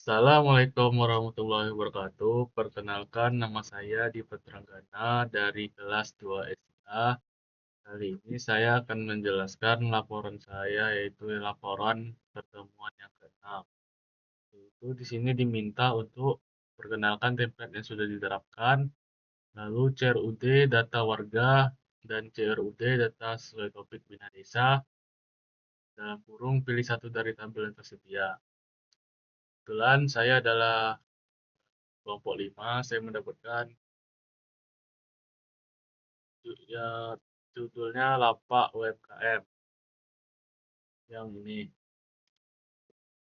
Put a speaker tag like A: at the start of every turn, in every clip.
A: Assalamualaikum warahmatullahi wabarakatuh. Perkenalkan, nama saya Dipa Tranggana dari kelas 2 SIA. Kali ini saya akan menjelaskan laporan saya, yaitu laporan pertemuan yang ke-6. Itu di sini diminta untuk perkenalkan template yang sudah diterapkan, lalu CRUD data warga dan CRUD data sesuai topik bina desa, dalam kurung pilih satu dari tabel yang tersedia. Kebetulan saya adalah kelompok 5, saya mendapatkan ya judulnya lapak UMKM yang ini.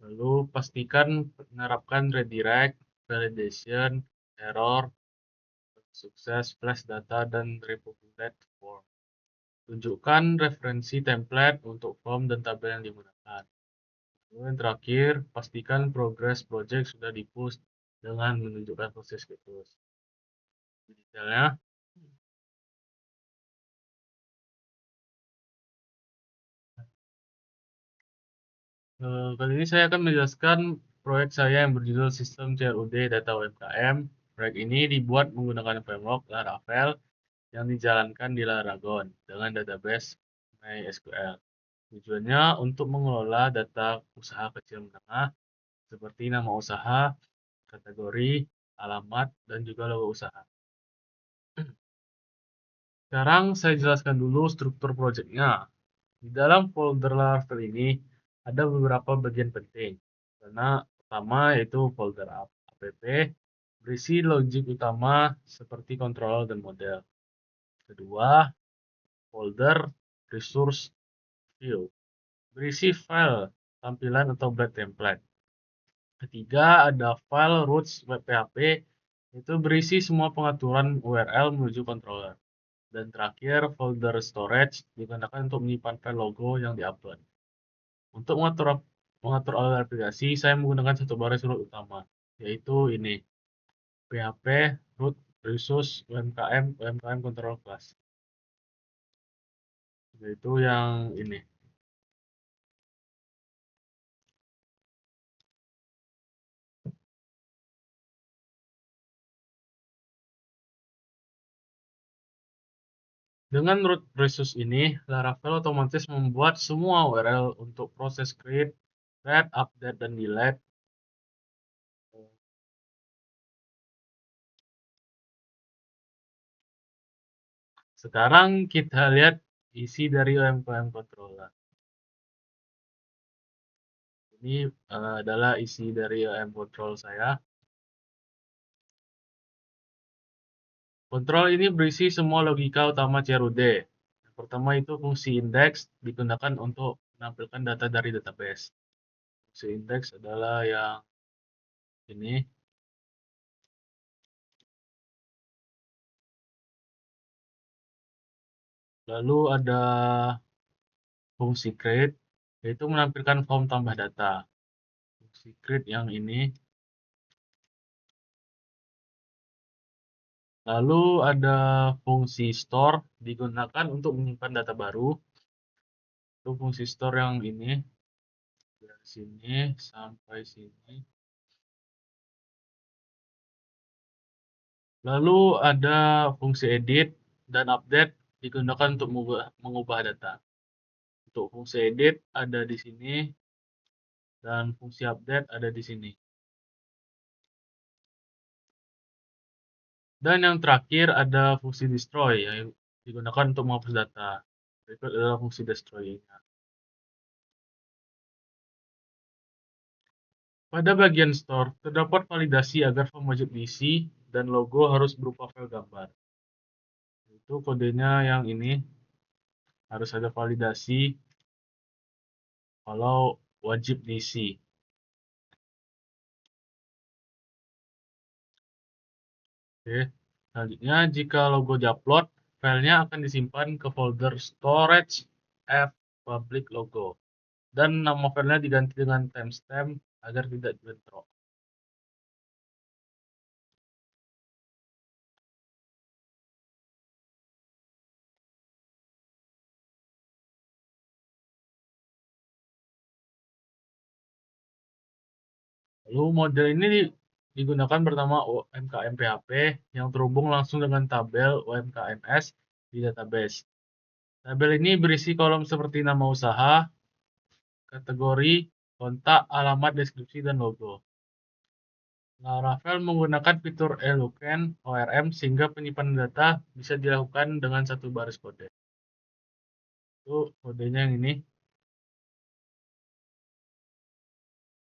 A: Lalu pastikan menerapkan redirect, validation, error, sukses, flash data, dan repopulate form. Tunjukkan referensi template untuk form dan tabel yang digunakan. Lalu yang terakhir, pastikan progress project sudah di-push dengan menunjukkan proses push. Detailnya, kali ini saya akan menjelaskan proyek saya yang berjudul Sistem CRUD Data UMKM. Proyek ini dibuat menggunakan framework Laravel yang dijalankan di Laragon dengan database MySQL. Tujuannya untuk mengelola data usaha kecil menengah seperti nama usaha, kategori, alamat, dan juga logo usaha. Sekarang saya jelaskan dulu struktur proyeknya. Di dalam folder Laravel ini ada beberapa bagian penting. Karena pertama yaitu folder app berisi logic utama seperti controller dan model. Kedua, folder resource view berisi file tampilan atau blade template. Ketiga, ada file routes web PHP itu berisi semua pengaturan URL menuju controller. Dan terakhir, folder storage digunakan untuk menyimpan file logo yang diupload. Untuk mengatur alur aplikasi, saya menggunakan satu baris root utama, yaitu ini, PHP root resource UMKM control class. Yaitu yang ini. Dengan root resource ini, Laravel otomatis membuat semua URL untuk proses create, read, update, dan delete. Sekarang kita lihat isi dari UMKM controller. Ini adalah isi dari UMKM control saya. Kontrol ini berisi semua logika utama CRUD. Yang pertama itu fungsi index digunakan untuk menampilkan data dari database. Fungsi index adalah yang ini. Lalu ada fungsi create, yaitu menampilkan form tambah data. Fungsi create yang ini. Lalu ada fungsi store, digunakan untuk menyimpan data baru. Itu fungsi store yang ini. Dari sini sampai sini. Lalu ada fungsi edit dan update digunakan untuk mengubah data. Untuk fungsi edit ada di sini dan fungsi update ada di sini. Dan yang terakhir ada fungsi destroy yang digunakan untuk menghapus data. Berikut adalah fungsi destroy-nya. Pada bagian store, terdapat validasi agar form wajib diisi dan logo harus berupa file gambar. Itu kodenya yang ini. Harus ada validasi kalau wajib diisi. Oke. Selanjutnya, jika logo diupload, filenya akan disimpan ke folder storage f public logo. Dan nama filenya diganti dengan timestamp agar tidak bentrok. Lalu model ini digunakan pertama UMKM PHP yang terhubung langsung dengan tabel UMKMS di database. Tabel ini berisi kolom seperti nama usaha, kategori, kontak, alamat, deskripsi, dan logo. Laravel menggunakan fitur Eloquent ORM sehingga penyimpanan data bisa dilakukan dengan satu baris kode. Itu kodenya yang ini.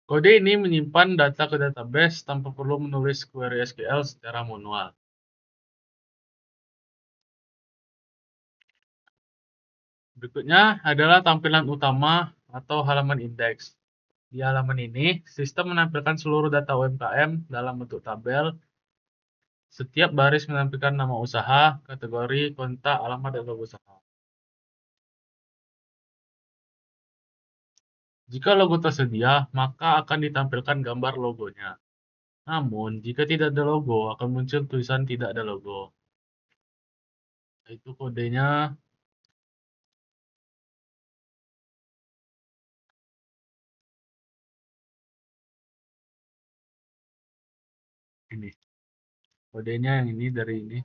A: Kode ini menyimpan data ke database tanpa perlu menulis query SQL secara manual. Berikutnya adalah tampilan utama atau halaman indeks. Di halaman ini, sistem menampilkan seluruh data UMKM dalam bentuk tabel. Setiap baris menampilkan nama usaha, kategori, kontak, alamat, dan logo usaha. Jika logo tersedia, maka akan ditampilkan gambar logonya. Namun, jika tidak ada logo, akan muncul tulisan tidak ada logo. Itu kodenya. Ini. Kodenya yang ini dari ini.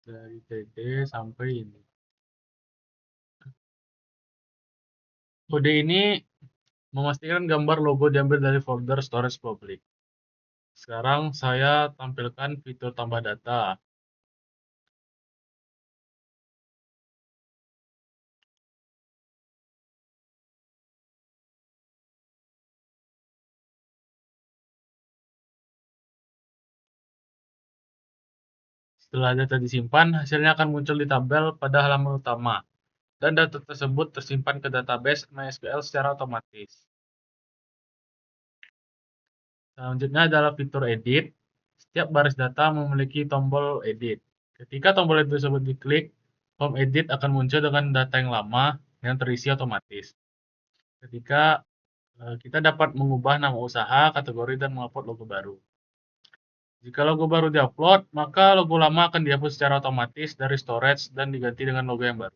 A: Dari TD sampai ini. Kode ini memastikan gambar logo diambil dari folder storage public. Sekarang saya tampilkan fitur tambah data. Setelah data disimpan, hasilnya akan muncul di tabel pada halaman utama, dan data tersebut tersimpan ke database MySQL secara otomatis. Selanjutnya adalah fitur edit. Setiap baris data memiliki tombol edit. Ketika tombol edit tersebut diklik, form edit akan muncul dengan data yang lama yang terisi otomatis. Ketika kita dapat mengubah nama usaha, kategori, dan mengupload logo baru. Jika logo baru diupload, maka logo lama akan dihapus secara otomatis dari storage dan diganti dengan logo yang baru.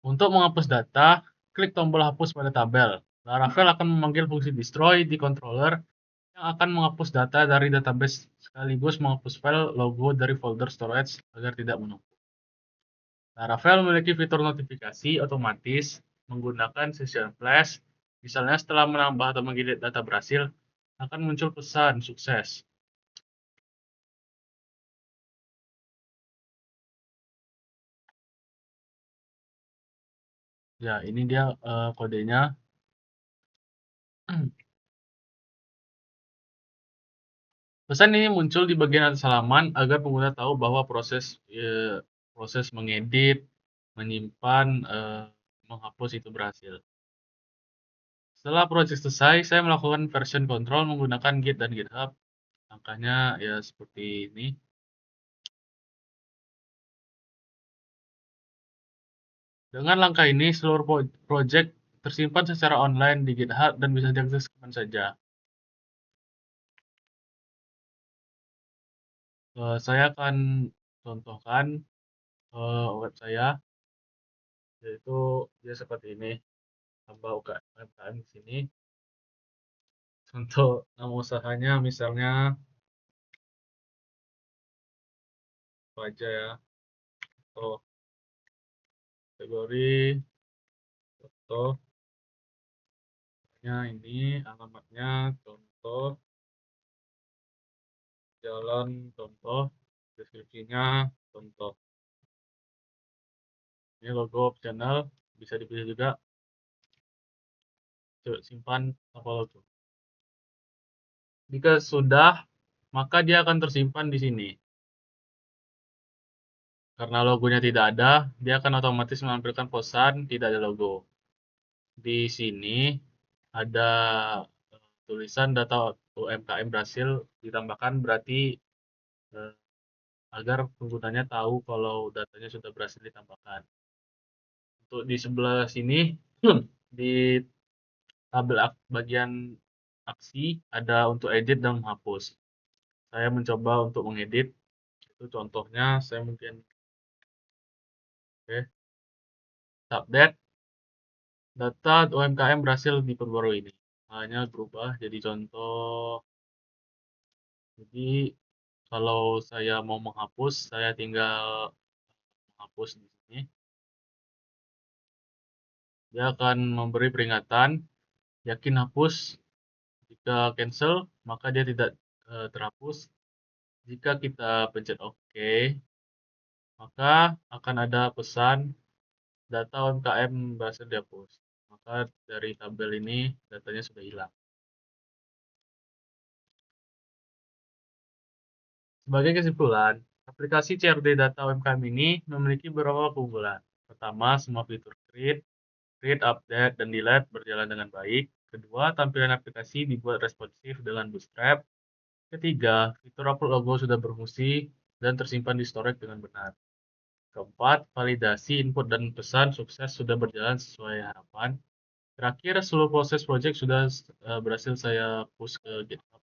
A: Untuk menghapus data, klik tombol hapus pada tabel. Laravel akan memanggil fungsi destroy di controller yang akan menghapus data dari database sekaligus menghapus file logo dari folder storage agar tidak menumpuk. Laravel memiliki fitur notifikasi otomatis menggunakan session flash. Misalnya setelah menambah atau mengedit data berhasil, akan muncul pesan sukses. Ya, ini dia kodenya. Pesan ini muncul di bagian atas halaman agar pengguna tahu bahwa proses mengedit, menyimpan, menghapus itu berhasil. Setelah proyek selesai, saya melakukan version control menggunakan Git dan GitHub. Langkahnya ya seperti ini. Dengan langkah ini, seluruh proyek tersimpan secara online di GitHub dan bisa diakses kapan saja. Saya akan contohkan web saya, yaitu dia seperti ini. Tambah UMKM di sini. Contoh nama usahanya misalnya apa aja ya. Contoh kategori, contohnya ini, alamatnya contoh, jalan contoh, deskripsinya contoh. Ini logo optional, bisa dipilih juga. Coba simpan tanpa logo. Jika sudah, maka dia akan tersimpan di sini. Karena logonya tidak ada, dia akan otomatis menampilkan pesan tidak ada logo. Di sini ada tulisan data UMKM berhasil ditambahkan, berarti agar penggunanya tahu kalau datanya sudah berhasil ditambahkan. Untuk di sebelah sini, di tabel bagian aksi ada untuk edit dan menghapus. Saya mencoba untuk mengedit. Itu contohnya, saya mungkin update. Data UMKM berhasil diperbarui ini. Hanya berubah jadi contoh. Jadi kalau saya mau menghapus, saya tinggal menghapus di sini. Dia akan memberi peringatan, yakin hapus. Jika cancel, maka dia tidak terhapus. Jika kita pencet OK, maka akan ada pesan data UMKM berhasil dihapus. Maka dari tabel ini datanya sudah hilang. Sebagai kesimpulan, aplikasi CRD Data UMKM ini memiliki beberapa keunggulan. Pertama, semua fitur create, update, dan delete berjalan dengan baik. Kedua, tampilan aplikasi dibuat responsif dengan Bootstrap. Ketiga, fitur upload logo sudah berfungsi dan tersimpan di storage dengan benar. Keempat, validasi input dan pesan sukses sudah berjalan sesuai harapan. Terakhir, seluruh proses project sudah berhasil saya push ke GitHub.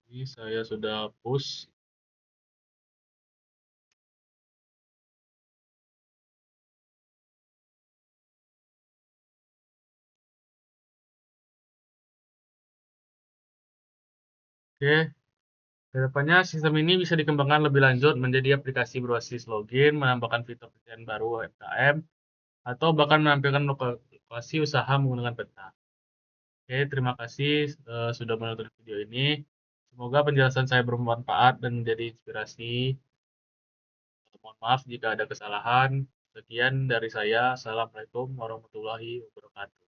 A: Ini saya sudah push. Oke, kedepannya sistem ini bisa dikembangkan lebih lanjut menjadi aplikasi berbasis login, menambahkan fitur pencarian baru UMKM, atau bahkan menampilkan lokasi usaha menggunakan peta. Oke, terima kasih sudah menonton video ini. Semoga penjelasan saya bermanfaat dan menjadi inspirasi. Mohon maaf jika ada kesalahan. Sekian dari saya. Assalamualaikum warahmatullahi wabarakatuh.